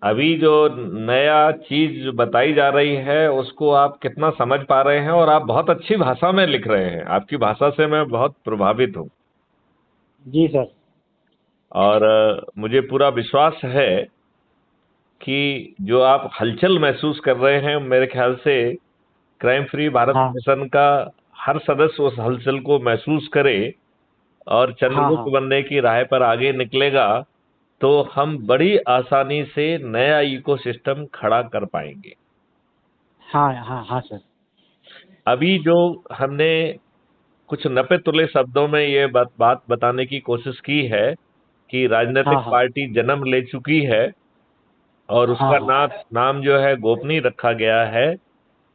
अभी जो नया चीज बताई जा रही है उसको आप कितना समझ पा रहे हैं? और आप बहुत अच्छी भाषा में लिख रहे हैं, आपकी भाषा से मैं बहुत प्रभावित हूँ। जी सर। और मुझे पूरा विश्वास है कि जो आप हलचल महसूस कर रहे हैं, मेरे ख्याल से क्राइम फ्री भारत हाँ मिशन का हर सदस्य उस हलचल को महसूस करे और हाँ चंद्रगुप्त हाँ बनने की राह पर आगे निकलेगा, तो हम बड़ी आसानी से नया इकोसिस्टम खड़ा कर पाएंगे। हाँ हाँ हाँ सर। अभी जो हमने कुछ नपे तुले शब्दों में ये बात बताने की कोशिश की है कि राजनीतिक हाँ हाँ पार्टी जन्म ले चुकी है और हाँ उसका हाँ नाम जो है गोपनीय रखा गया है,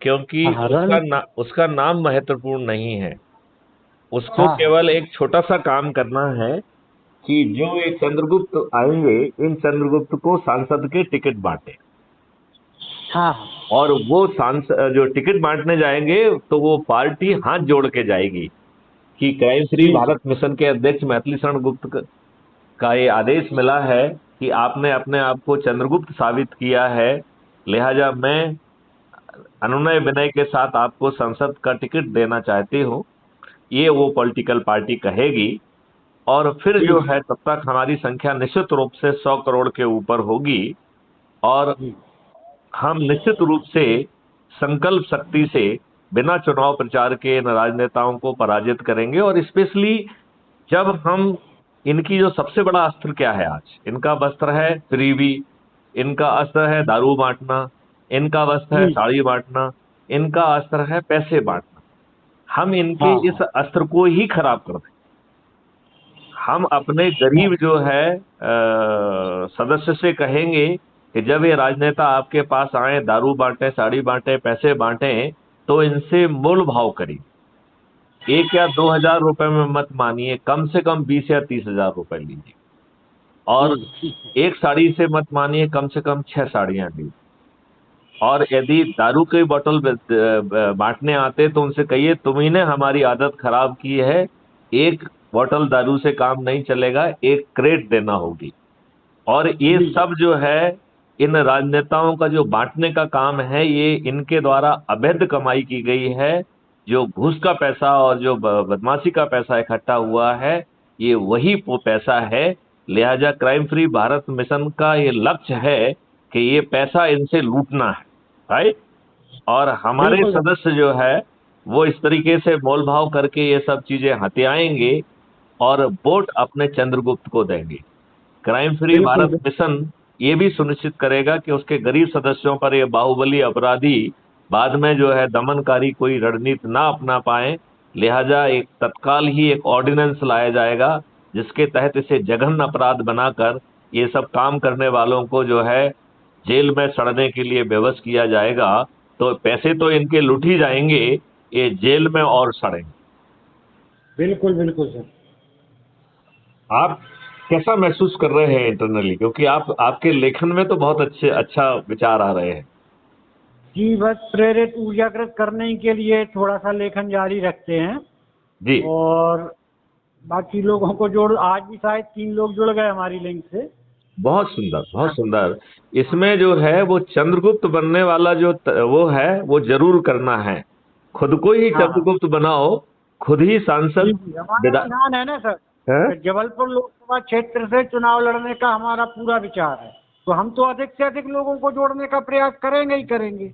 क्योंकि हाँ हाँ रण। उसका नाम महत्वपूर्ण नहीं है। उसको हाँ हाँ केवल एक छोटा सा काम करना है कि जो ये चंद्रगुप्त आएंगे, इन चंद्रगुप्त को सांसद के टिकट बांटे। हाँ हाँ और वो सांसद जो टिकट बांटने जाएंगे, तो वो पार्टी हाथ जोड़ के जाएगी कि क्राइम फ्री जी भारत मिशन के अध्यक्ष मैथिली शरण गुप्त का ये आदेश मिला है कि आपने अपने आप को चंद्रगुप्त साबित किया है, लिहाजा मैं अनुनय विनय के साथ आपको संसद का टिकट देना चाहती हूँ। ये वो पॉलिटिकल पार्टी कहेगी। और फिर जी जो जी है तब तक हमारी संख्या निश्चित रूप से 100 करोड़ के ऊपर होगी। और जी हम निश्चित रूप से संकल्प शक्ति से बिना चुनाव प्रचार के इन राजनेताओं को पराजित करेंगे। और स्पेशली जब हम इनकी जो सबसे बड़ा अस्त्र क्या है, आज इनका अस्त्र है फ्रीबी, इनका अस्त्र है दारू बांटना, इनका अस्त्र है जी। साड़ी बांटना, इनका अस्त्र है पैसे बांटना। हम इनके हाँ इस हाँ अस्त्र को ही खराब कर दें। हम अपने गरीब जो है सदस्य से कहेंगे कि जब ये राजनेता आपके पास आए, दारू बांटे, साड़ी बांटे, पैसे बांटे, तो इनसे मोल भाव करिए। 1 या 2 हजार रुपए में मत मानिए, कम से कम 20 या 30 हजार रुपए लीजिए। और जी एक साड़ी से मत मानिए, कम से कम 6 साड़ियां लीजिए। और यदि दारू की बोतल बांटने आते तो उनसे कहिए तुम ही ने हमारी आदत खराब की है, एक बोतल दारू से काम नहीं चलेगा, एक क्रेट देना होगी। और ये जी सब जो है इन राजनेताओं का जो बांटने का काम है, ये इनके द्वारा अवैध कमाई की गई है। जो घूस का पैसा और जो बदमाशी का पैसा इकट्ठा हुआ है, ये वही वो पैसा है। लिहाजा क्राइम फ्री भारत मिशन का ये लक्ष्य है कि ये पैसा इनसे लूटना है, राइट। और हमारे बिल्कुल सर। सदस्य जो है वो इस तरीके से मोल भाव करके ये सब चीजें हथियाएंगे और वोट अपने चंद्रगुप्त को देंगे। क्राइम फ्री बिल्कुल भारत मिशन ये भी सुनिश्चित करेगा कि उसके गरीब सदस्यों पर ये बाहुबली अपराधी बाद में जो है दमनकारी कोई रणनीति ना अपना पाए। लिहाजा एक तत्काल ही एक ऑर्डिनेंस लाया जाएगा जिसके तहत इसे जघन्य अपराध बनाकर ये सब काम करने वालों को जो है जेल में सड़ने के लिए बेबस किया जाएगा। तो पैसे तो इनके लुट ही जाएंगे, ये जेल में और सड़ेंगे। बिल्कुल बिल्कुल सर। आप कैसा महसूस कर रहे हैं इंटरनली, क्योंकि आप आपके लेखन में तो बहुत अच्छा विचार आ रहे हैं। जी बस प्रेरित ऊर्जाकृत करने के लिए थोड़ा सा लेखन जारी रखते हैं। जी। और बाकी लोगों को जोड़, आज भी शायद 3 लोग जुड़ गए हमारी लिंक से। बहुत सुंदर, बहुत सुंदर। इसमें जो है वो चंद्रगुप्त बनने वाला जो वो है वो जरूर करना है। खुद को ही हाँ हाँ चंद्रगुप्त बनाओ, खुद ही जी सांसद जी, हमारा विदा ध्यान है ना सर है। कि जबलपुर लोकसभा क्षेत्र से चुनाव लड़ने का हमारा पूरा विचार है। तो हम तो अधिक से अधिक लोगों को जोड़ने का प्रयास करेंगे ही करेंगे।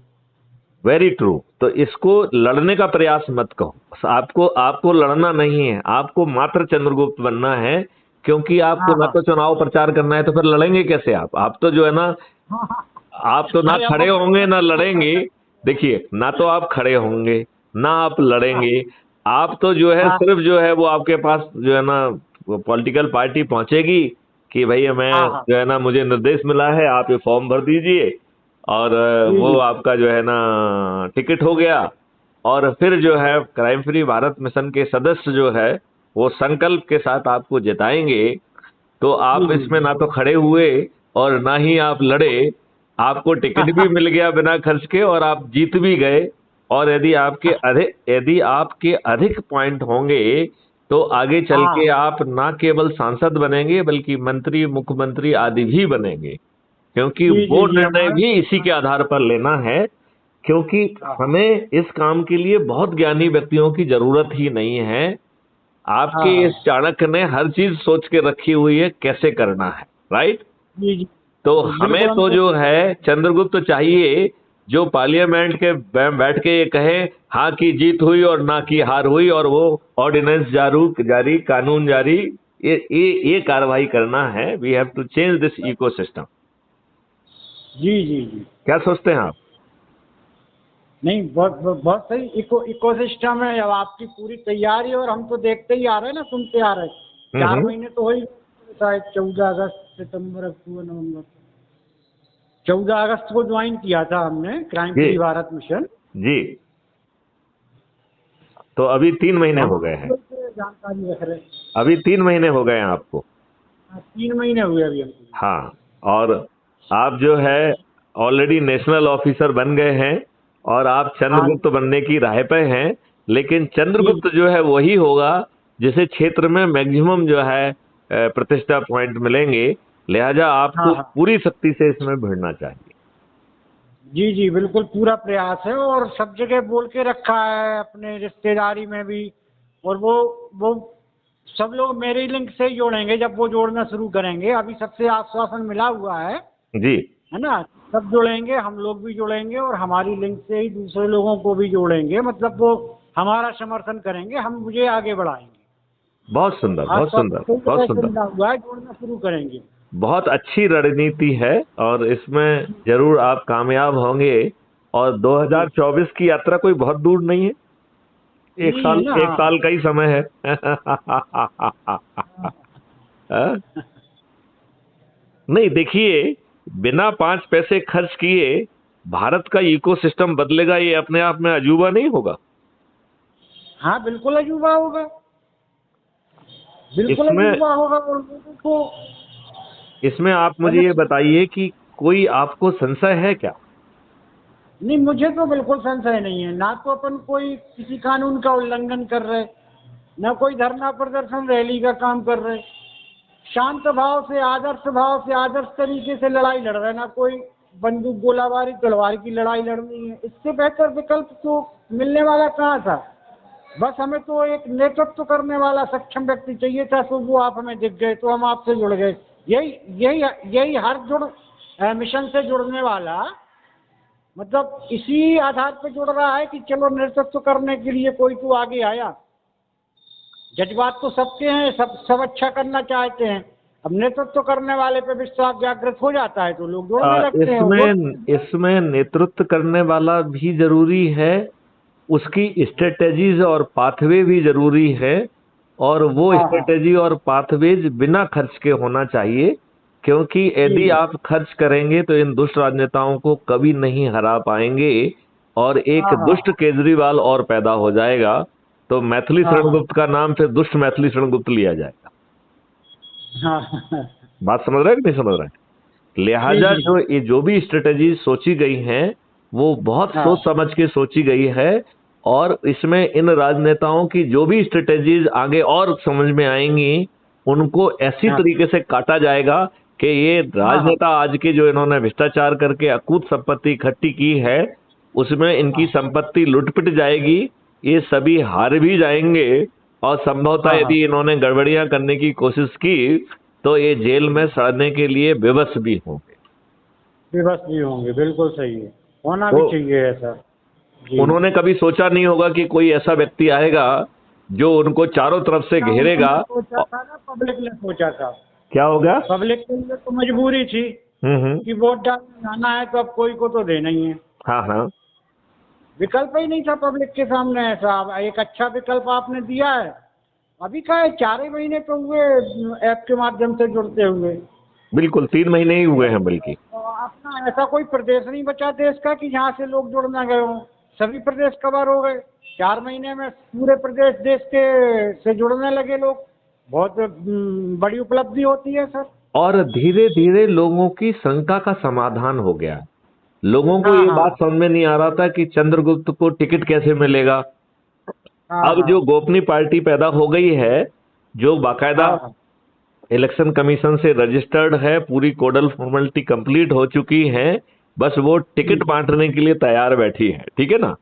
Very true. तो इसको लड़ने का प्रयास मत कहो, आपको आपको लड़ना नहीं है, आपको मात्र चंद्रगुप्त बनना है। क्योंकि आपको हाँ ना हाँ तो चुनाव प्रचार करना है, तो फिर लड़ेंगे कैसे आप तो जो है ना, हाँ हाँ। आप तो ना अरे हम खड़े होंगे ना तो लड़ेंगे। देखिए, ना तो आप खड़े होंगे ना आप लड़ेंगे। आप तो जो है हाँ सिर्फ जो है वो आपके पास जो है ना पॉलिटिकल पार्टी पहुंचेगी कि भैया मैं हाँ हाँ जो है ना मुझे निर्देश मिला है, आप ये फॉर्म भर दीजिए। और जी वो जी आपका जो है ना टिकट हो गया। और फिर जो है क्राइम फ्री भारत मिशन के सदस्य जो है वो संकल्प के साथ आपको जिताएंगे। तो जी आप जी इसमें ना तो खड़े हुए और ना ही आप लड़े, आपको टिकट भी मिल गया बिना खर्च के और आप जीत भी गए। और यदि आपके अधिक पॉइंट होंगे तो आगे चल के हाँ आप ना केवल सांसद बनेंगे बल्कि मंत्री, मुख्यमंत्री आदि भी बनेंगे। क्योंकि जी वो जी जी निर्णय भी इसी के आधार पर लेना है, क्योंकि हमें इस काम के लिए बहुत ज्ञानी व्यक्तियों की जरूरत ही नहीं है। आपके हाँ इस चाणक्य ने हर चीज सोच के रखी हुई है कैसे करना है, राइट। जी जी तो जी, हमें बिल्कुल हम तो तो। जो है चंद्रगुप्त चाहिए जो पार्लियामेंट के बैठ के ये कहे हाँ की जीत हुई और ना की हार हुई, और वो ऑर्डिनेंस जारी कानून जारी, ये कार्रवाई करना है। We have to change this ecosystem. जी जी जी। क्या सोचते हैं आप? नहीं, बहुत बहुत बहुत सही इकोसिस्टम है। अब आपकी पूरी तैयारी, और हम तो देखते ही आ रहे हैं ना, सुनते आ रहे हैं। 4 महीने तो हो ही गए, शायद 14 अगस्त, सितंबर, अक्टूबर, नवंबर। 14 अगस्त को ज्वाइन किया था हमने क्राइम जी फ्री भारत मिशन। जी। तो अभी 3 महीने हम हो गए हैं। जानकारी रख रहे हैं। अभी 3 महीने हो गए हैं आपको। हाँ, 3 महीने हुए अभी हमको। हाँ, और आप जो है ऑलरेडी नेशनल ऑफिसर बन गए हैं, और आप हाँ चंद्रगुप्त बनने की राह पे हैं। लेकिन जी चंद्रगुप्त जो है वही होगा जिसे क्षेत्र में मैक्सिमम जो है प्रतिष्ठा पॉइंट मिलेंगे। लिहाजा हाँ आपको हाँ पूरी शक्ति से इसमें भिड़ना चाहिए। जी जी, बिल्कुल पूरा प्रयास है, और सब जगह बोल के रखा है, अपने रिश्तेदारी में भी। और वो सब लोग मेरे लिंक से ही जोड़ेंगे जब वो जोड़ना शुरू करेंगे। अभी सबसे आश्वासन मिला हुआ जी। है ना। सब जुड़ेंगे, हम लोग भी जुड़ेंगे, और हमारी लिंक से ही दूसरे लोगों को भी जोड़ेंगे। मतलब वो हमारा समर्थन करेंगे, हम मुझे आगे बढ़ाएंगे। बहुत सुंदर, बहुत आश्वासन सुंदर, कई बहुत जगह से सुंदर। मिला हुआ है, जोड़ना शुरू करेंगे। बहुत अच्छी रणनीति है, और इसमें जरूर आप कामयाब होंगे। और जी 2024 की यात्रा कोई बहुत दूर नहीं है। नहीं है ना। एक हाँ साल का ही समय है। हाँ हाँ? नहीं, देखिए, बिना 5 पैसे खर्च किए भारत का इकोसिस्टम बदलेगा, ये अपने आप में अजूबा नहीं होगा? हाँ, बिल्कुल अजूबा होगा, बिल्कुल इसमें अजूबा होगा। और लोगों को इसमें आप मुझे ये कनेक्ट। बताइए कि कोई आपको संशय है क्या? नहीं, मुझे तो बिल्कुल संशय नहीं है। ना तो अपन कोई किसी कानून का उल्लंघन कर रहे, ना कोई धरना प्रदर्शन रैली का काम कर रहे। शांत भाव से आदर्श तरीके से लड़ाई लड़ रहे हैं। ना कोई बंदूक गोलाबारी तलवार की लड़ाई लड़नी है। इससे बेहतर विकल्प तो मिलने वाला कहाँ था। बस हमें तो एक नेतृत्व करने वाला सक्षम व्यक्ति चाहिए था। तो वो आप हमें दिख गए, तो हम आपसे जुड़ गए। यही यही यही हर मिशन से जुड़ने वाला, मतलब इसी आधार पर जुड़ रहा है कि चलो नेतृत्व करने के लिए कोई तो आगे आया। जज्बात तो सबके हैं, सब सब अच्छा करना चाहते हैं। अब नेतृत्व करने वाले पे विश्वास जागृत हो जाता है तो लोग जुड़ने लगते हैं। वो इसमें नेतृत्व करने वाला भी जरूरी है, उसकी स्ट्रेटेजीज और पाथवे भी जरूरी है। और वो हाँ हाँ स्ट्रेटेजी और पाथवेज बिना खर्च के होना चाहिए, क्योंकि जी यदि आप खर्च करेंगे तो इन दुष्ट राजनेताओं को कभी नहीं हरा पाएंगे, और एक हाँ हाँ दुष्ट केजरीवाल और पैदा हो जाएगा। तो मैथिली हाँ हाँ शरणगुप्त का नाम फिर दुष्ट मैथिली शरणगुप्त लिया जाएगा। हाँ हाँ बात समझ रहे हैं कि नहीं समझ रहे हैं? जी लिहाजा जी जो भी स्ट्रेटेजी सोची गई हैं वो बहुत हाँ सोच समझ के सोची गई है। और इसमें इन राजनेताओं की जो भी स्ट्रेटेजीज आगे और समझ में आएंगी, उनको ऐसी हाँ तरीके से काटा जाएगा कि ये हाँ हाँ राजनेता आज के जो इन्होंने भ्रष्टाचार करके अकूत संपत्ति इकट्ठी की है, उसमें इनकी हाँ संपत्ति लुटपिट जाएगी। ये सभी हार भी जाएंगे, और संभवतः हाँ हाँ यदि इन्होंने गड़बड़ियां करने की कोशिश की तो ये जेल में सड़ने के लिए विवश भी होंगे। विवश भी होंगे, बिल्कुल सही है। होना तो भी चाहिए ऐसा। जी उन्होंने कभी सोचा नहीं होगा कि कोई ऐसा व्यक्ति आएगा जो उनको चारों तरफ से ना घेरेगा। उन्होंने सोचा और था ना, पब्लिक ने सोचा था। क्या होगा? पब्लिक के लिए तो मजबूरी थी हम्म। कि वोट डालने जाना है, तो अब कोई को तो देना ही है। हाँ हाँ। विकल्प ही नहीं था पब्लिक के सामने ऐसा। अब एक अच्छा विकल्प आपने दिया है। अभी का है, 4 ही महीने तो हुए ऐप के माध्यम से जुड़ते हुए। बिल्कुल 3 महीने ही हुए हैं बल्कि। अपना ऐसा कोई प्रदेश नहीं बचा देश का कि जहाँ से लोग जुड़ ना गए हों। सभी प्रदेश कवर हो गए 4 महीने में। पूरे प्रदेश देश के से जुड़ने लगे लोग। बहुत बड़ी उपलब्धि होती है सर। और धीरे धीरे लोगों की शंका का समाधान हो गया। लोगों को हाँ ये बात हाँ समझ में नहीं आ रहा था कि चंद्रगुप्त को टिकट कैसे मिलेगा। हाँ अब हाँ जो गोपनीय पार्टी पैदा हो गई है, जो बाकायदा हाँ हाँ इलेक्शन कमीशन से रजिस्टर्ड है, पूरी कोडल फॉर्मेलिटी कंप्लीट हो चुकी है, बस वो टिकट बांटने के लिए तैयार बैठी है, ठीक है ना।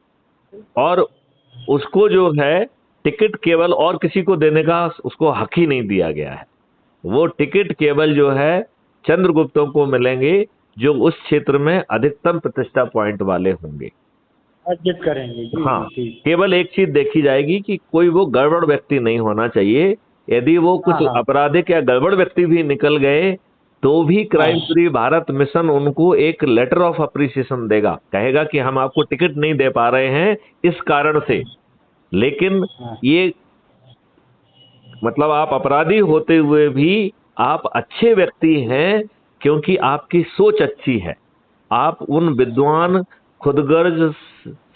और उसको जो है टिकट केवल और किसी को देने का उसको हक ही नहीं दिया गया है। वो टिकट केवल जो है चंद्रगुप्तों को मिलेंगे जो उस क्षेत्र में अधिकतम प्रतिष्ठा पॉइंट वाले होंगे। अर्जित करेंगे जी। हाँ, ठीक। केवल एक चीज देखी जाएगी कि कोई वो गड़बड़ व्यक्ति नहीं होना चाहिए। यदि वो कुछ हाँ। आपराधिक या गड़बड़ व्यक्ति भी निकल गए तो भी क्राइम फ्री भारत मिशन उनको एक लेटर ऑफ अप्रिसिएशन देगा, कहेगा कि हम आपको टिकट नहीं दे पा रहे हैं इस कारण से, लेकिन हाँ। ये मतलब आप अपराधी होते हुए भी आप अच्छे व्यक्ति हैं क्योंकि आपकी सोच अच्छी है। आप उन विद्वान, खुदगर्ज,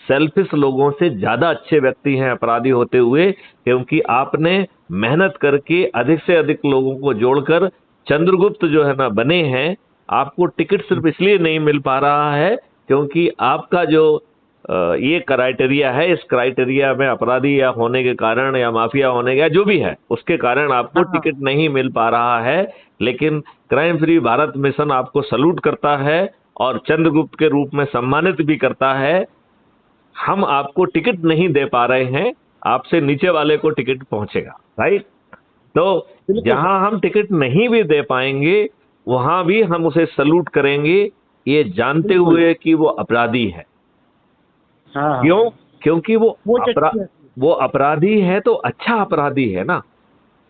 सेल्फिश लोगों से ज्यादा अच्छे व्यक्ति हैं अपराधी होते हुए, क्योंकि आपने मेहनत करके अधिक से अधिक लोगों को जोड़कर चंद्रगुप्त जो है ना बने हैं। आपको टिकट सिर्फ इसलिए नहीं मिल पा रहा है क्योंकि आपका जो ये क्राइटेरिया है, इस क्राइटेरिया में अपराधी या होने के कारण या माफिया होने का जो भी है उसके कारण आपको हाँ। टिकट नहीं मिल पा रहा है। लेकिन क्राइम फ्री भारत मिशन आपको सलूट करता है और चंद्रगुप्त के रूप में सम्मानित भी करता है। हम आपको टिकट नहीं दे पा रहे हैं, आपसे नीचे वाले को टिकट पहुंचेगा, राइट। तो बिल्कुल। जहां हम टिकट नहीं भी दे पाएंगे वहां भी हम उसे सलूट करेंगे, ये जानते बिल्कुल। हुए कि वो अपराधी है। हाँ। क्यों? क्योंकि वो सच्ची है। वो अपराधी है तो अच्छा अपराधी है ना,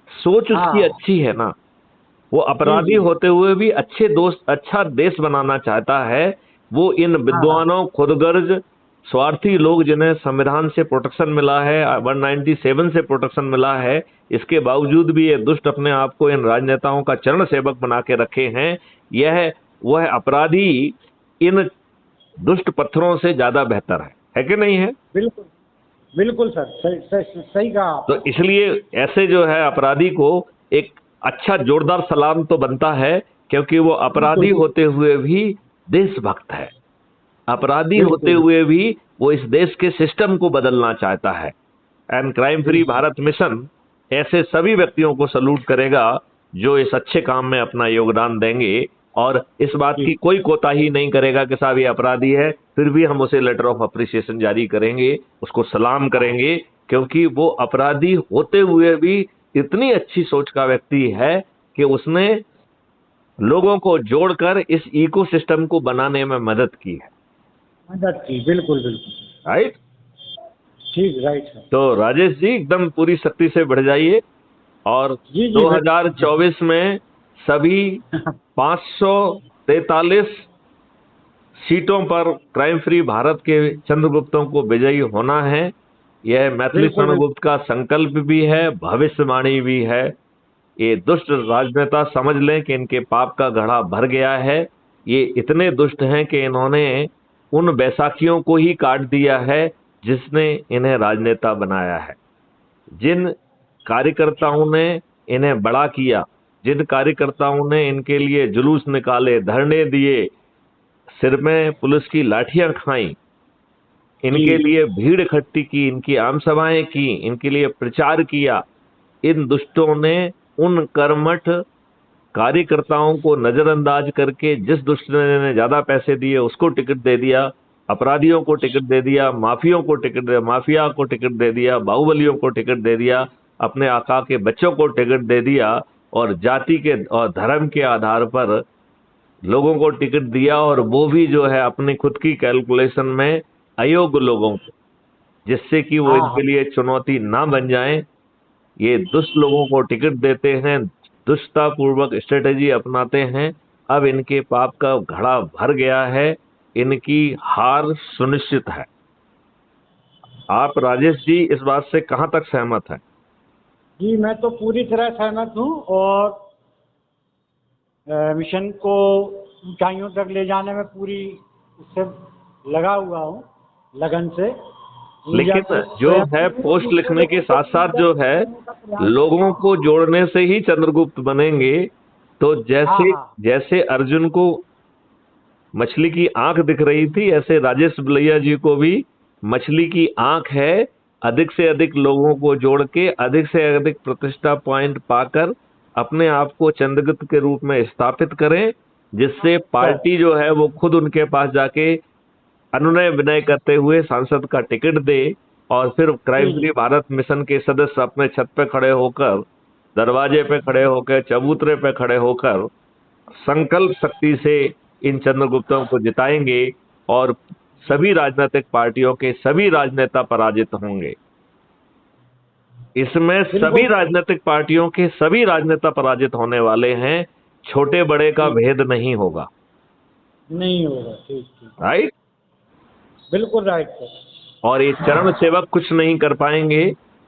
सोच उसकी हाँ। अच्छी है ना। वो अपराधी जी। होते हुए भी अच्छे दोस्त, अच्छा देश बनाना चाहता है। वो इन हाँ। विद्वानों, खुदगर्ज, स्वार्थी लोग जिन्हें संविधान से प्रोटेक्शन मिला है, 197 से प्रोटेक्शन मिला है, इसके बावजूद भी ये दुष्ट अपने आप को इन राजनेताओं का चरण सेवक बना के रखे हैं। यह वह अपराधी इन दुष्ट पत्थरों से ज्यादा बेहतर है कि नहीं है? बिल्कुल बिल्कुल सर, सही कहा तो आपने। इसलिए ऐसे जो है अपराधी को एक अच्छा जोरदार सलाम तो बनता है, क्योंकि वो अपराधी बिल्कुल होते हुए भी देशभक्त है। अपराधी होते बिल्कुल। हुए भी वो इस देश के सिस्टम को बदलना चाहता है। एंड क्राइम फ्री बिल्कुल। भारत मिशन ऐसे सभी व्यक्तियों को सलूट करेगा जो इस अच्छे काम में अपना योगदान देंगे और इस बात जी। की कोई कोताही नहीं करेगा कि साहब ये अपराधी है, फिर भी हम उसे लेटर ऑफ अप्रिसिएशन जारी करेंगे, उसको सलाम करेंगे, क्योंकि वो अपराधी होते हुए भी इतनी अच्छी सोच का व्यक्ति है कि उसने लोगों को जोड़कर इस इकोसिस्टम को बनाने में मदद की है, मदद की। बिल्कुल बिल्कुल। राइट। ठीक, राइट सर। तो राजेश जी एकदम पूरी शक्ति से बढ़ जाइए और जी जी 2024 में सभी 543 सीटों पर क्राइम फ्री भारत के चंद्रगुप्तों को विजयी होना है। यह मैथिली बिल्कुल। चंद्रगुप्त का संकल्प भी है, भविष्यवाणी भी है। ये दुष्ट राजनेता समझ लें कि इनके पाप का घड़ा भर गया है। ये इतने दुष्ट हैं कि इन्होंने उन बैसाखियों को ही काट दिया है जिसने इन्हें राजनेता बनाया है। जिन कार्यकर्ताओं ने इन्हें बड़ा किया, जिन कार्यकर्ताओं ने इनके लिए जुलूस निकाले, धरने दिए, सिर में पुलिस की लाठियां खाई, इनके जी। लिए भीड़ इकट्ठी की, इनकी आम सभाएं की, इनके लिए प्रचार किया, इन दुष्टों ने उन कर्मठ कार्यकर्ताओं को नजरअंदाज करके जिस दुष्ट ने ज्यादा पैसे दिए उसको टिकट दे दिया, अपराधियों को टिकट दे दिया, माफियों को टिकट दे, माफिया को टिकट दे दिया, बाहुबलियों को टिकट दे दिया, अपने आका के बच्चों को टिकट दे दिया और जाति के और धर्म के आधार पर लोगों को टिकट दिया, और वो भी जो है अपनी खुद की कैलकुलेशन में अयोग्य लोगों को, जिससे कि वो हाँ इनके हाँ। लिए चुनौती ना बन जाएं। ये दुष्ट लोगों को टिकट देते हैं, दुष्टता पूर्वक स्ट्रेटेजी अपनाते हैं। अब इनके पाप का घड़ा भर गया है, इनकी हार सुनिश्चित है। आप राजेश जी इस बात से कहां तक सहमत हैं? जी, मैं तो पूरी तरह सहमत हूँ और मिशन को ऊंचाइयों तक ले जाने में पूरी इससे लगा हुआ हूँ, लगन से। लेकिन जो है पोस्ट लिखने के साथ साथ जो है लोगों को जोड़ने से ही चंद्रगुप्त बनेंगे। तो जैसे हाँ। जैसे अर्जुन को मछली की आंख दिख रही थी, ऐसे राजेश बलैया जी को भी मछली की आंख है। अधिक से अधिक लोगों को जोड़ के अधिक से अधिक प्रतिष्ठा पॉइंट पाकर अपने आप को चंद्रगुप्त के रूप में स्थापित करें, जिससे पार्टी जो है वो खुद उनके पास जाके अनुनय विनय करते हुए सांसद का टिकट दे, और फिर क्राइम फ्री भारत मिशन के सदस्य अपने छत पे खड़े होकर, दरवाजे पे खड़े होकर, चबूतरे पे खड़े होकर संकल्प शक्ति से इन चंद्रगुप्तों को जिताएंगे और सभी राजनीतिक पार्टियों के सभी राजनेता पराजित होंगे। इसमें सभी राजनीतिक पार्टियों के सभी राजनेता पराजित होने वाले हैं, छोटे बड़े का भेद नहीं होगा। नहीं होगा। ठीक ठीक, राइट, बिल्कुल राइट सर। और ये चरण सेवक कुछ नहीं कर पाएंगे।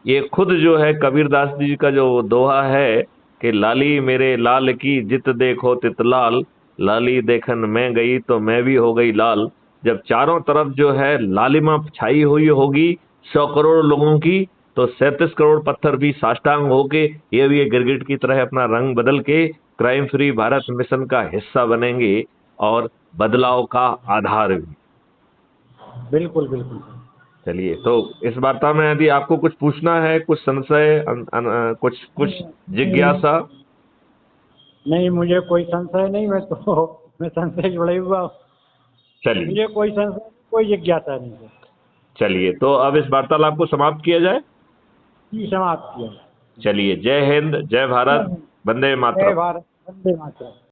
ये खुद जो है कबीरदास जी का जो दोहा है कि लाली मेरे लाल की जित देखो तित लाल, लाली देखन मैं गई तो मैं भी हो गई लाल। जब चारों तरफ जो है लालिमा छाई हुई होगी 100 करोड़ लोगों की, तो 37 करोड़ पत्थर भी साष्टांग होके ये भी गिरगिट की तरह अपना रंग बदल के क्राइम फ्री भारत मिशन का हिस्सा बनेंगे और बदलाव का आधार भी। बिल्कुल बिल्कुल। चलिए, तो इस वार्ता में यदि आपको कुछ पूछना है, कुछ संशय, कुछ जिज्ञासा? नहीं, मुझे कोई संशय नहीं, मैं संशय जुड़े हुआ हूँ। चलिए, मुझे कोई संशय, कोई जिज्ञासा नहीं है। चलिए, तो अब इस वार्तालाप को समाप्त किया जाए। जी, समाप्त किया। चलिए, जय हिंद, जय भारत, वंदे जय मातरम। भारत, वंदे मातरम।